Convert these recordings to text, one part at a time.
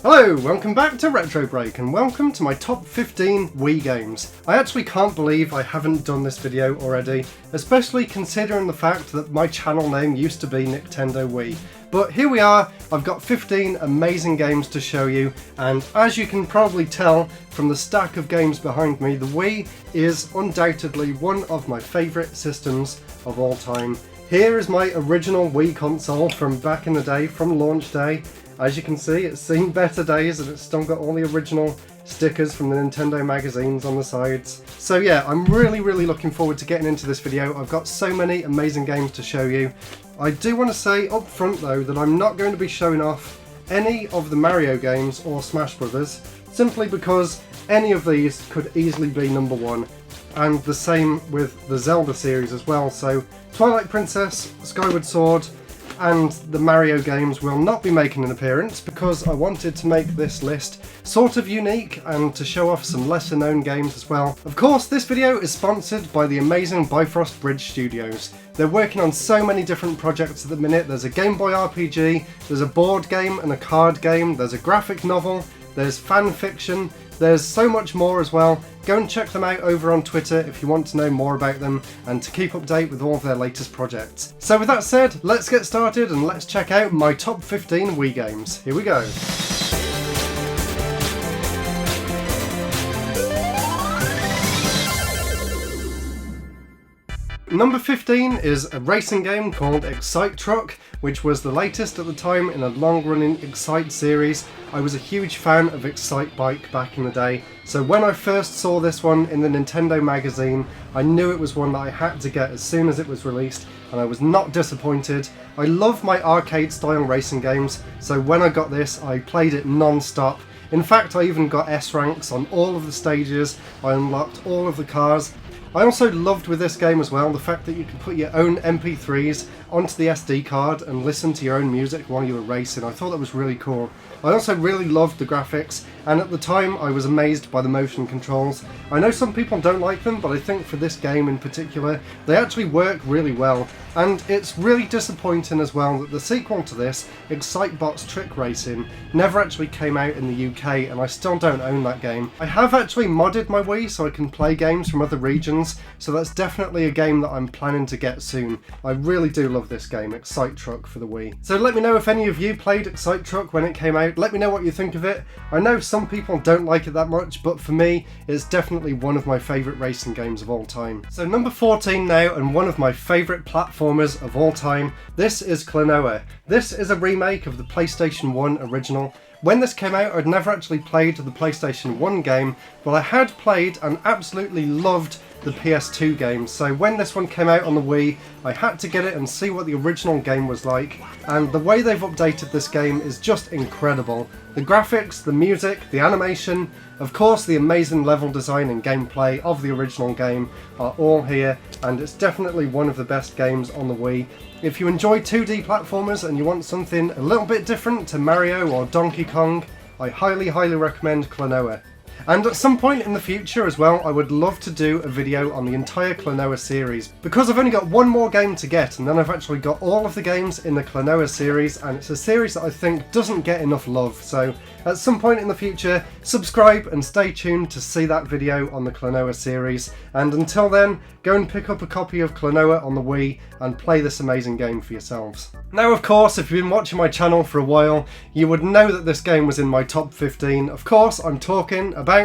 Hello, welcome back to RetroBreak and welcome to my top 15 Wii games. I actually can't believe I haven't done this video already, especially considering the fact that my channel name used to be Nintendoi Wii. But here we are, I've got 15 amazing games to show you, and as you can probably tell from the stack of games behind me, the Wii is undoubtedly one of my favourite systems of all time. Here is my original Wii console from back in the day, from launch day. As you can see, it's seen better days and it's still got all the original stickers from the Nintendo magazines on the sides. So yeah, I'm really looking forward to getting into this video. I've got so many amazing games to show you. I do want to say up front though that I'm not going to be showing off any of the Mario games or Smash Brothers, simply because any of these could easily be number one. And the same with the Zelda series as well. So Twilight Princess, Skyward Sword, and the Mario games will not be making an appearance because I wanted to make this list sort of unique and to show off some lesser known games as well. Of course, this video is sponsored by the amazing Bifrost Bridge Studios. They're working on so many different projects at the minute. There's a Game Boy RPG, there's a board game and a card game, there's a graphic novel, there's fan fiction, there's so much more as well. Go and check them out over on Twitter if you want to know more about them and to keep up to date with all of their latest projects. So with that said, let's get started and let's check out my top 15 Wii games. Here we go. Number 15 is a racing game called Excite Truck, which was the latest at the time in a long-running Excite series. I was a huge fan of Excite Bike back in the day, so when I first saw this one in the Nintendo magazine, I knew it was one that I had to get as soon as it was released, and I was not disappointed. I love my arcade-style racing games, so when I got this, I played it non-stop. In fact, I even got S ranks on all of the stages, I unlocked all of the cars. I also loved with this game as well the fact that you could put your own MP3s onto the SD card and listen to your own music while you were racing. I thought that was really cool. I also really loved the graphics, and at the time I was amazed by the motion controls. I know some people don't like them, but I think for this game in particular, they actually work really well. And it's really disappointing as well that the sequel to this, Excitebot's Trick Racing, never actually came out in the UK, and I still don't own that game. I have actually modded my Wii so I can play games from other regions, so that's definitely a game that I'm planning to get soon. I really do love this game, Excite Truck for the Wii. So let me know if any of you played Excite Truck when it came out. Let me know what you think of it. I know some people don't like it that much, but for me, it's definitely one of my favourite racing games of all time. So number 14 now, and one of my favourite platformers of all time, this is Klonoa. This is a remake of the PlayStation 1 original. When this came out, I'd never actually played the PlayStation 1 game, but I had played and absolutely loved the PS2 games. So when this one came out on the Wii, I had to get it and see what the original game was like. And the way they've updated this game is just incredible. The graphics, the music, the animation, of course the amazing level design and gameplay of the original game are all here, and it's definitely one of the best games on the Wii. If you enjoy 2D platformers and you want something a little bit different to Mario or Donkey Kong, I highly recommend Klonoa. And at some point in the future as well, I would love to do a video on the entire Klonoa series, because I've only got one more game to get and then I've actually got all of the games in the Klonoa series, and it's a series that I think doesn't get enough love. So at some point in the future, subscribe and stay tuned to see that video on the Klonoa series. And until then, go and pick up a copy of Klonoa on the Wii and play this amazing game for yourselves. Now of course, if you've been watching my channel for a while, you would know that this game was in my top 15. Of course, I'm talking about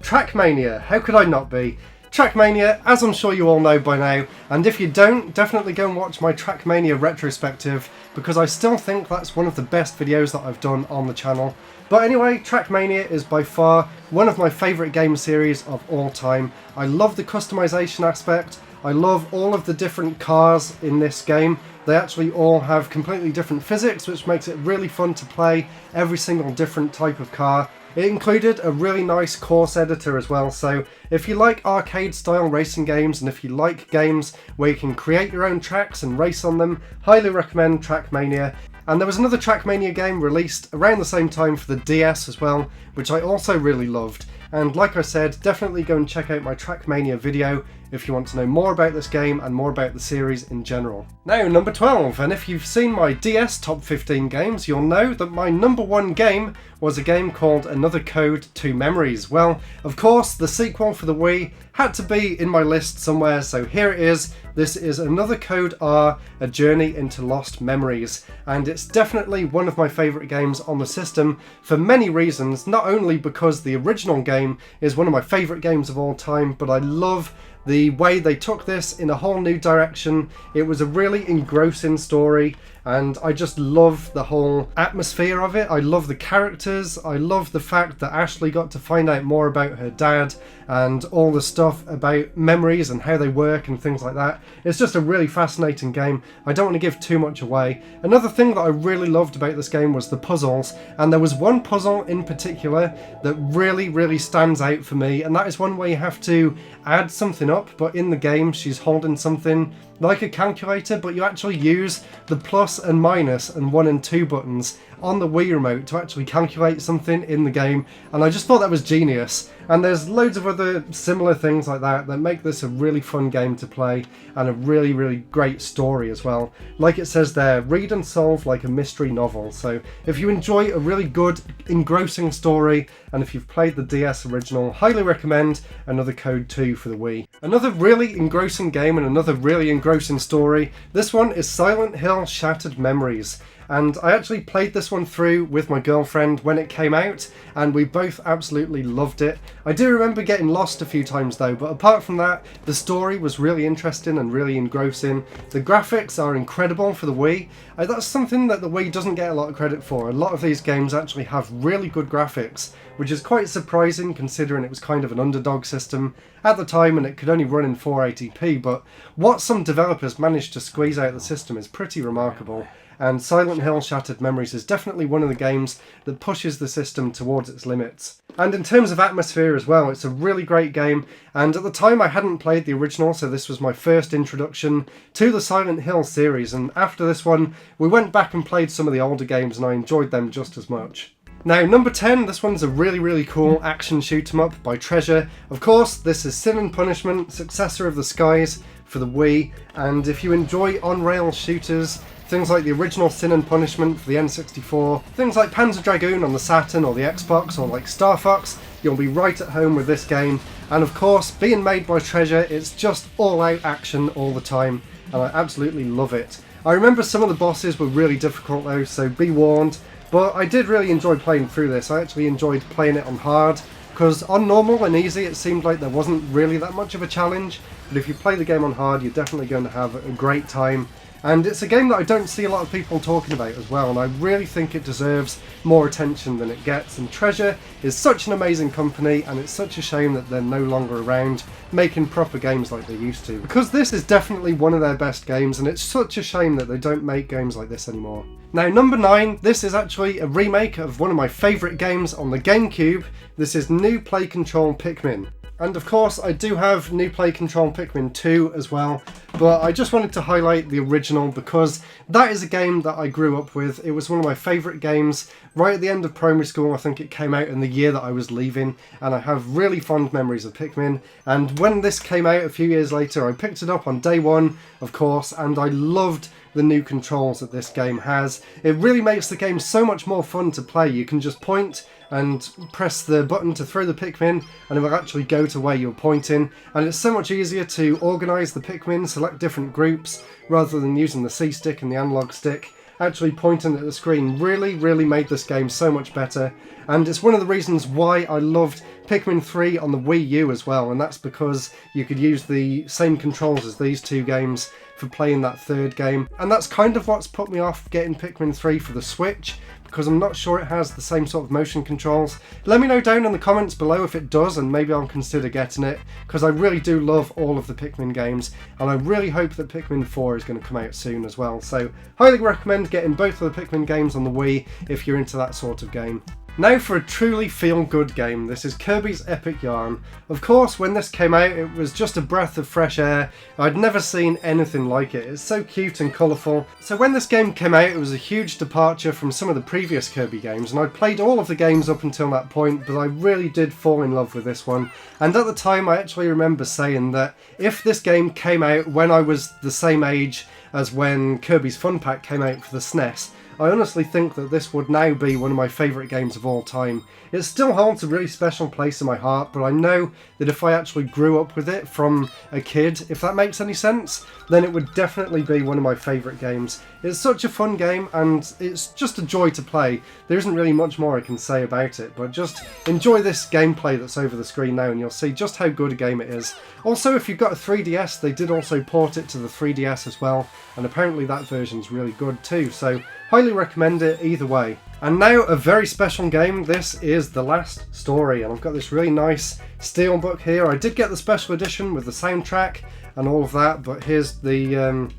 Trackmania. How could I not be? Trackmania, as I'm sure you all know by now, and if you don't, definitely go and watch my Trackmania retrospective, because I still think that's one of the best videos that I've done on the channel. But anyway, Trackmania is by far one of my favourite game series of all time. I love the customization aspect. I love all of the different cars in this game. They actually all have completely different physics, which makes it really fun to play every single different type of car. It included a really nice course editor as well, so if you like arcade style racing games and if you like games where you can create your own tracks and race on them, highly recommend Trackmania. And there was another Trackmania game released around the same time for the DS as well, which I also really loved. And like I said, definitely go and check out my Trackmania video if you want to know more about this game and more about the series in general. Now, number 12, and if you've seen my DS top 15 games, you'll know that my number #1 game was a game called Another Code, Two Memories. Well, of course, the sequel for the Wii had to be in my list somewhere, so here it is. This is Another Code R, A Journey into Lost Memories, and it's definitely one of my favourite games on the system for many reasons, not only because the original game is one of my favourite games of all time, but I love the way they took this in a whole new direction. It was a really engrossing story, and I just love the whole atmosphere of it. I love the characters. I love the fact that Ashley got to find out more about her dad and all the stuff about memories and how they work and things like that. It's just a really fascinating game. I don't want to give too much away. Another thing that I really loved about this game was the puzzles, and there was one puzzle in particular that really stands out for me, and that is one where you have to add something up, but in the game she's holding something like a calculator, but you actually use the plus and minus and 1 and 2 buttons on the Wii remote to actually calculate something in the game, and I just thought that was genius. And there's loads of other similar things like that that make this a really fun game to play, and a really great story as well. Like it says there, read and solve like a mystery novel. So if you enjoy a really good, engrossing story, and if you've played the DS original, highly recommend Another Code 2 for the Wii. Another really engrossing game and another really engrossing story. This one is Silent Hill Shattered Memories. And I actually played this one through with my girlfriend when it came out, and we both absolutely loved it. I do remember getting lost a few times though, but apart from that, the story was really interesting and really engrossing. The graphics are incredible for the Wii. That's something that the Wii doesn't get a lot of credit for. A lot of these games actually have really good graphics, which is quite surprising considering it was kind of an underdog system at the time and it could only run in 480p, but what some developers managed to squeeze out of the system is pretty remarkable. And Silent Hill Shattered Memories is definitely one of the games that pushes the system towards its limits. And in terms of atmosphere as well, it's a really great game, and at the time I hadn't played the original, so this was my first introduction to the Silent Hill series, and after this one we went back and played some of the older games and I enjoyed them just as much. Now, number 10, this one's a really cool action shoot-'em-up by Treasure. Of course, this is Sin and Punishment, successor of the Skies for the Wii, and if you enjoy on-rail shooters, things like the original Sin and Punishment for the N64, things like Panzer Dragoon on the Saturn or the Xbox, or like Star Fox, you'll be right at home with this game. And of course, being made by Treasure, it's just all-out action all the time, and I absolutely love it. I remember some of the bosses were really difficult though, so be warned, but I did really enjoy playing through this. I actually enjoyed playing it on hard, because on normal and easy it seemed like there wasn't really that much of a challenge, but if you play the game on hard you're definitely going to have a great time. And it's a game that I don't see a lot of people talking about as well, and I really think it deserves more attention than it gets. And Treasure is such an amazing company, and it's such a shame that they're no longer around making proper games like they used to. Because this is definitely one of their best games, and it's such a shame that they don't make games like this anymore. Now, number 9, this is actually a remake of one of my favourite games on the GameCube. This is New Play Control Pikmin. And of course I do have New Play Control Pikmin 2 as well, but I just wanted to highlight the original because that is a game that I grew up with. It was one of my favourite games. Right at the end of primary school, I think it came out in the year that I was leaving, and I have really fond memories of Pikmin. And when this came out a few years later, I picked it up on day one, of course, and I loved the new controls that this game has. It really makes the game so much more fun to play. You can just point and press the button to throw the Pikmin and it will actually go to where you're pointing, and it's so much easier to organise the Pikmin, select different groups rather than using the C-stick and the analog stick. Actually pointing at the screen really made this game so much better, and it's one of the reasons why I loved Pikmin 3 on the Wii U as well, and that's because you could use the same controls as these two games for playing that third game, and that's kind of what's put me off getting Pikmin 3 for the Switch, because I'm not sure it has the same sort of motion controls. Let me know down in the comments below if it does, and maybe I'll consider getting it, because I really do love all of the Pikmin games, and I really hope that Pikmin 4 is going to come out soon as well. So highly recommend getting both of the Pikmin games on the Wii if you're into that sort of game. Now for a truly feel-good game, this is Kirby's Epic Yarn. Of course, when this came out, it was just a breath of fresh air. I'd never seen anything like it. It's so cute and colourful. So when this game came out, it was a huge departure from some of the previous Kirby games, and I'd played all of the games up until that point, but I really did fall in love with this one. And at the time, I actually remember saying that if this game came out when I was the same age as when Kirby's Fun Pack came out for the SNES, I honestly think that this would now be one of my favourite games of all time. It still holds a really special place in my heart, but I know that if I actually grew up with it from a kid, if that makes any sense, then it would definitely be one of my favourite games. It's such a fun game and it's just a joy to play. There isn't really much more I can say about it, but just enjoy this gameplay that's over the screen now and you'll see just how good a game it is. Also, if you've got a 3DS, they did also port it to the 3DS as well, and apparently that version's really good too, so highly recommend it either way. And now a very special game. This is The Last Story, and I've got this really nice steelbook here. I did get the special edition with the soundtrack and all of that, but here's the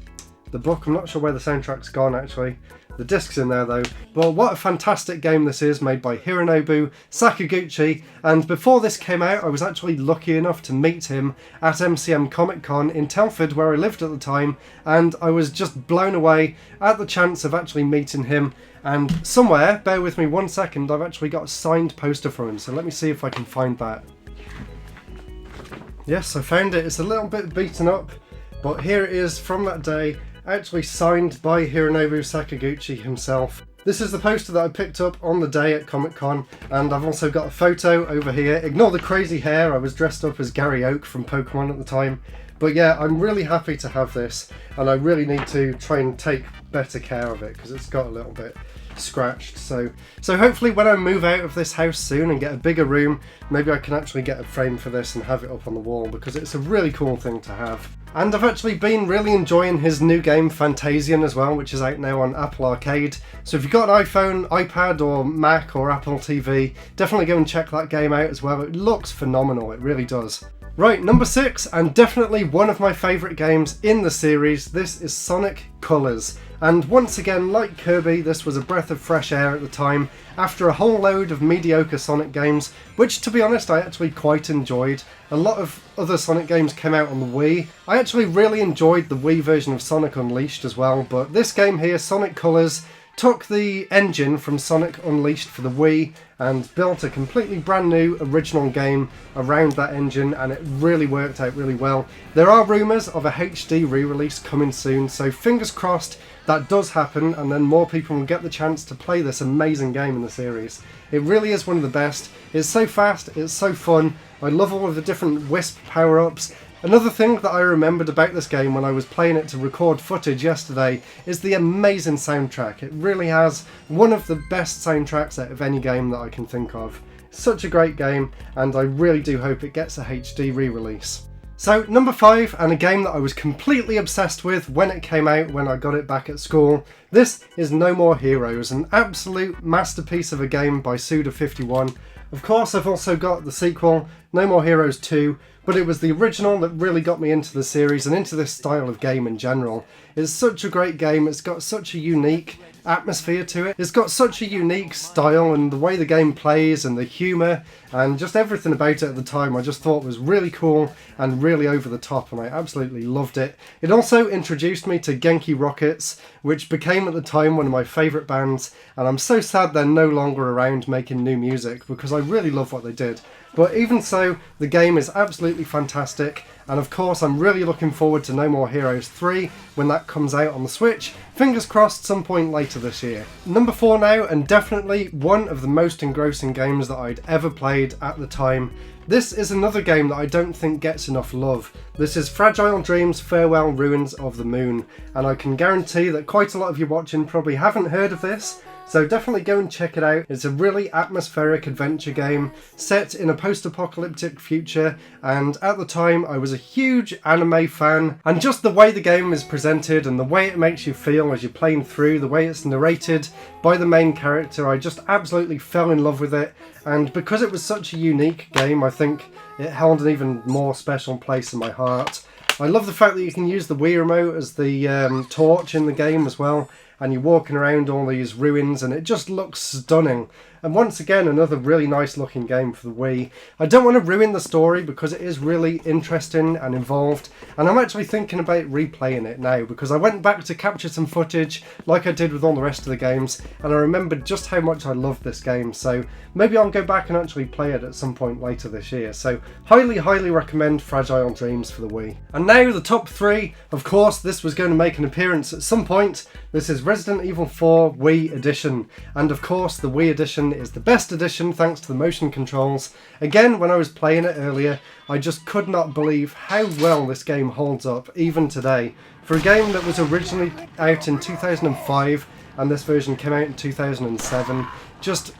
book. I'm not sure where the soundtrack's gone actually. The disc's in there though. Well, what a fantastic game this is, made by Hironobu Sakaguchi, and before this came out I was actually lucky enough to meet him at MCM Comic Con in Telford where I lived at the time, and I was just blown away at the chance of actually meeting him. And somewhere, bear with me 1 second, I've actually got a signed poster from him, so let me see if I can find that. Yes, I found it. It's a little bit beaten up, but here it is from that day, actually signed by Hironobu Sakaguchi himself. This is the poster that I picked up on the day at Comic Con, and I've also got a photo over here. Ignore the crazy hair, I was dressed up as Gary Oak from Pokemon at the time. But yeah, I'm really happy to have this, and I really need to try and take better care of it because it's got a little bit scratched. So hopefully when I move out of this house soon and get a bigger room, maybe I can actually get a frame for this and have it up on the wall, because it's a really cool thing to have. And I've actually been really enjoying his new game Fantasian as well, which is out now on Apple Arcade. So if you've got an iPhone, iPad or Mac or Apple TV, definitely go and check that game out as well. It looks phenomenal, it really does. Right, number 6, and definitely one of my favourite games in the series, this is Sonic Colors. And once again, like Kirby, this was a breath of fresh air at the time, after a whole load of mediocre Sonic games, which to be honest I actually quite enjoyed. A lot of other Sonic games came out on the Wii. I actually really enjoyed the Wii version of Sonic Unleashed as well, but this game here, Sonic Colors, took the engine from Sonic Unleashed for the Wii and built a completely brand new original game around that engine, and it really worked out really well. There are rumours of a HD re-release coming soon, so fingers crossed that does happen and then more people will get the chance to play this amazing game in the series. It really is one of the best. It's so fast, it's so fun. I love all of the different Wisp power-ups. Another thing that I remembered about this game when I was playing it to record footage yesterday is the amazing soundtrack. It really has one of the best soundtracks out of any game that I can think of. Such a great game, and I really do hope it gets a HD re-release. So number 5, and a game that I was completely obsessed with when it came out, when I got it back at school. This is No More Heroes, an absolute masterpiece of a game by Suda51. Of course I've also got the sequel, No More Heroes 2, but it was the original that really got me into the series and into this style of game in general. It's such a great game, it's got such a unique atmosphere to it. It's got such a unique style, and the way the game plays and the humour and just everything about it at the time I just thought was really cool and really over the top, and I absolutely loved it. It also introduced me to Genki Rockets, which became at the time one of my favourite bands, and I'm so sad they're no longer around making new music because I really love what they did. But even so, the game is absolutely fantastic, and of course I'm really looking forward to No More Heroes 3 when that comes out on the Switch. Fingers crossed some point later this year. Number 4 now, and definitely one of the most engrossing games that I'd ever played at the time. This is another game that I don't think gets enough love. This is Fragile Dreams Farewell Ruins of the Moon, and I can guarantee that quite a lot of you watching probably haven't heard of this. So definitely go and check it out. It's a really atmospheric adventure game set in a post-apocalyptic future, and at the time I was a huge anime fan, and just the way the game is presented and the way it makes you feel as you're playing through, the way it's narrated by the main character, I just absolutely fell in love with it. And because it was such a unique game, I think it held an even more special place in my heart. I love the fact that you can use the Wii remote as the torch in the game as well, and you're walking around all these ruins and it just looks stunning. and once again another really nice looking game for the Wii. I don't want to ruin the story because it is really interesting and involved, and I'm actually thinking about replaying it now because I went back to capture some footage like I did with all the rest of the games, and I remembered just how much I loved this game, so maybe I'll go back and actually play it at some point later this year. So highly recommend Fragile Dreams for the Wii. And now the top 3. Of course this was going to make an appearance at some point. This is Resident Evil 4 Wii Edition, and of course the Wii Edition is the best edition thanks to the motion controls. Again, when I was playing it earlier, I just could not believe how well this game holds up even today. For a game that was originally out in 2005 and this version came out in 2007,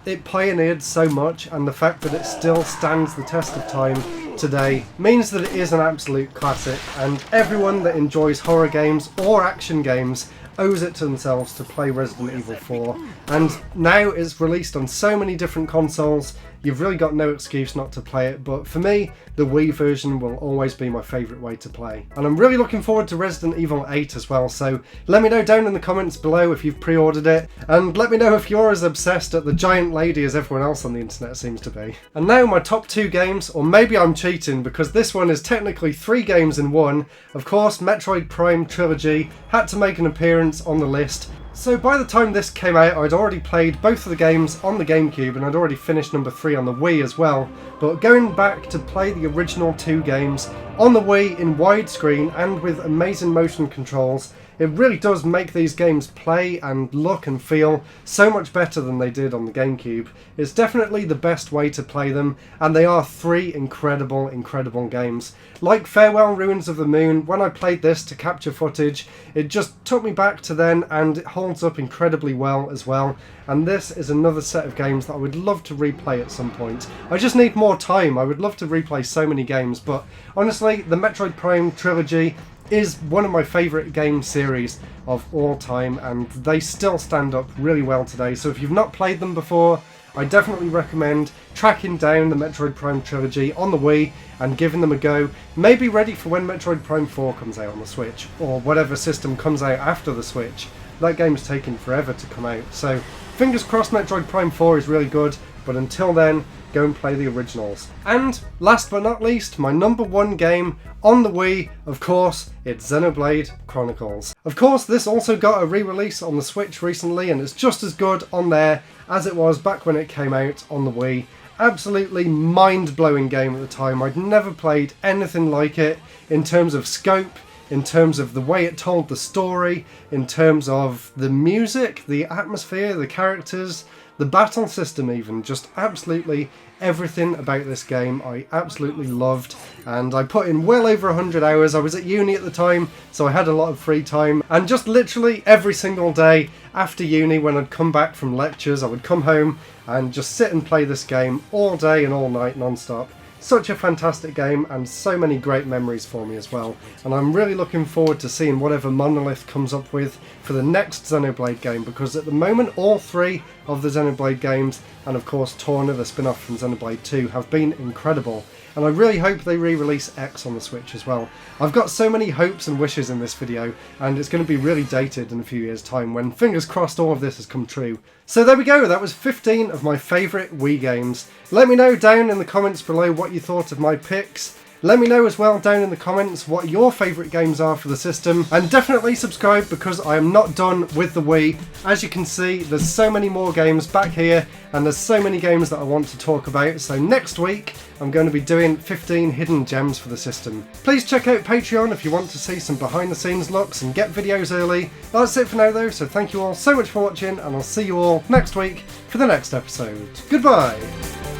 it pioneered so much, and the fact that it still stands the test of time today means that it is an absolute classic, and everyone that enjoys horror games or action games owes it to themselves to play Resident Evil 4. And now it's released on so many different consoles, you've really got no excuse not to play it, but for me, the Wii version will always be my favourite way to play. And I'm really looking forward to Resident Evil 8 as well, so let me know down in the comments below if you've pre-ordered it, and let me know if you're as obsessed at the giant lady as everyone else on the internet seems to be. And now my top 2 games, or maybe I'm cheating because this one is technically 3 games in one. Of course, Metroid Prime Trilogy had to make an appearance on the list. So by the time this came out, I'd already played both of the games on the GameCube, and I'd already finished number 3 on the Wii as well. But going back to play the original 2 games on the Wii in widescreen and with amazing motion controls, it really does make these games play and look and feel so much better than they did on the GameCube. It's definitely the best way to play them, and they are 3 incredible games. Like Farewell Ruins of the Moon, when I played this to capture footage, it just took me back to then, and it holds up incredibly well as well. And this is another set of games that I would love to replay at some point. I just need more time. I would love to replay so many games, but honestly, the Metroid Prime Trilogy is one of my favourite game series of all time, and they still stand up really well today. So if you've not played them before, I definitely recommend tracking down the Metroid Prime Trilogy on the Wii and giving them a go. Maybe ready for when Metroid Prime 4 comes out on the Switch, or whatever system comes out after the Switch. That game's taking forever to come out, so fingers crossed Metroid Prime 4 is really good, but until then, go and play the originals. And last but not least, my number 1 game on the Wii, of course, it's Xenoblade Chronicles. Of course, this also got a re-release on the Switch recently, and it's just as good on there as it was back when it came out on the Wii. Absolutely mind-blowing game at the time. I'd never played anything like it in terms of scope, in terms of the way it told the story, in terms of the music, the atmosphere, the characters, the battle system even. Just absolutely everything about this game I absolutely loved, and I put in well over 100 hours. I was at uni at the time, so I had a lot of free time, and just literally every single day after uni when I'd come back from lectures, I would come home and just sit and play this game all day and all night non-stop. Such a fantastic game, and so many great memories for me as well. And I'm really looking forward to seeing whatever Monolith comes up with for the next Xenoblade game, because at the moment all 3 of the Xenoblade games, and of course Torna, the spin-off from Xenoblade 2, have been incredible. And I really hope they re-release X on the Switch as well. I've got so many hopes and wishes in this video, and it's going to be really dated in a few years' time when, fingers crossed, all of this has come true. So there we go, that was 15 of my favourite Wii games. Let me know down in the comments below what you thought of my picks. Let me know as well down in the comments what your favourite games are for the system, and definitely subscribe because I am not done with the Wii. As you can see, there's so many more games back here, and there's so many games that I want to talk about, so next week I'm going to be doing 15 hidden gems for the system. Please check out Patreon if you want to see some behind the scenes looks and get videos early. That's it for now though, so thank you all so much for watching, and I'll see you all next week for the next episode. Goodbye!